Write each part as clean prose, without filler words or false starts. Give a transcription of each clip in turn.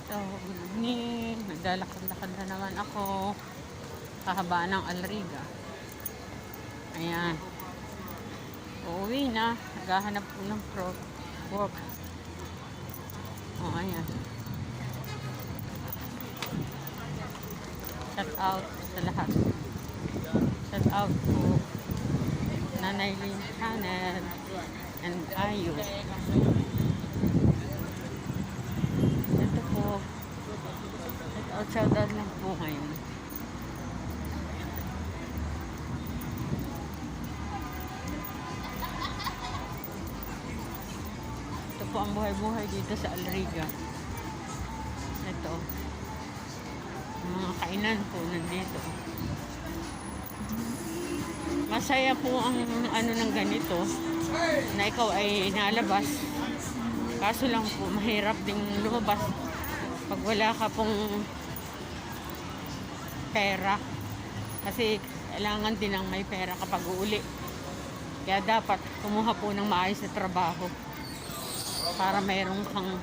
So, good evening. Naglalakad-lakad na naman ako. Kahabaan ng Alriga. Ayan. Uuwi na. Naghahanap po ng work. Ayan. Shout out sa lahat. Shout out po Nanay Lynn Channel and Ayu. Ito po. Shout out lang po ngayon. Ito po ang buhay-buhay dito sa Alriga. Ito. Mga kainan po nandito. Masaya po ang ano ng ganito na ikaw ay nalabas. Kaso lang po mahirap ding lumabas pag wala ka pong pera. Kasi kailangan din ng may pera kapag uuli. Kaya dapat kumuha po ng maayos na trabaho para mayroong kang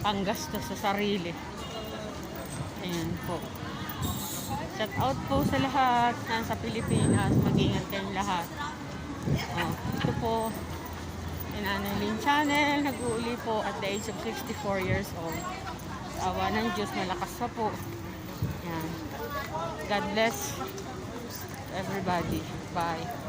panggastos sa sarili. Ayan po. Shout out po sa lahat nasa Pilipinas. Mag-ingat kayong lahat. Ito po Nanay Lynn Channel. Nag-uuli po at the age of 64 years old. Awa ng Diyos, malakas pa po. Yan. God bless everybody. Bye.